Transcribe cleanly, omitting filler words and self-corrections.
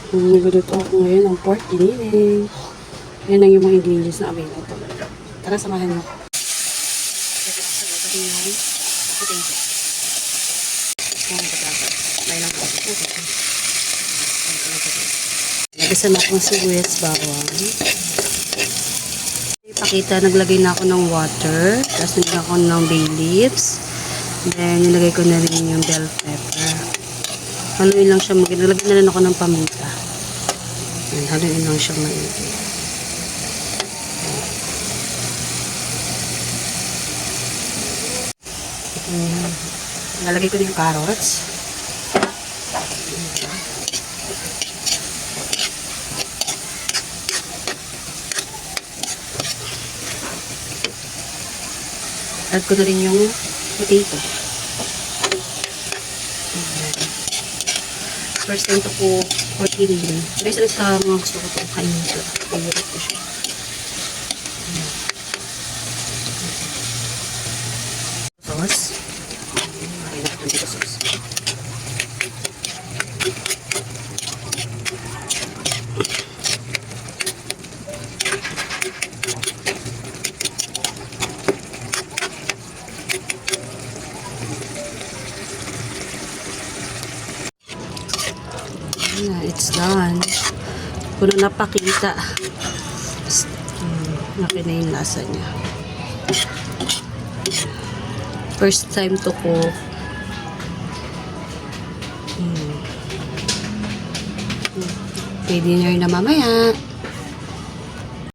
Nagluto ako ngayon ng pork giniling. Yan lang yung mga ingredients na available. Tara, samahan niyo. Ito sa luto yung potato. Yung potato. May lang po. Nagasan ako ng sibuyas bawang. Ipakita, naglagay na ako ng water. Tapos nilagay ako ng bay leaves. Then, nilagay ko na rin yung bell pepper. Haluin lang siya maigi. Nilagay na rin ako ng paminta. Haluin lang siya maigi. Nalagay ko na yung carrots. Add ko na rin yung potato. First time to po pork giniling. Guys, sa mga gusto ko itong kainin ito. Favorite ko siya. Sauce. Marin na itong dito sauce. It's done. Kung napakita, laki na yung lasa niya. First time to cook. Pwede dinner na mamaya.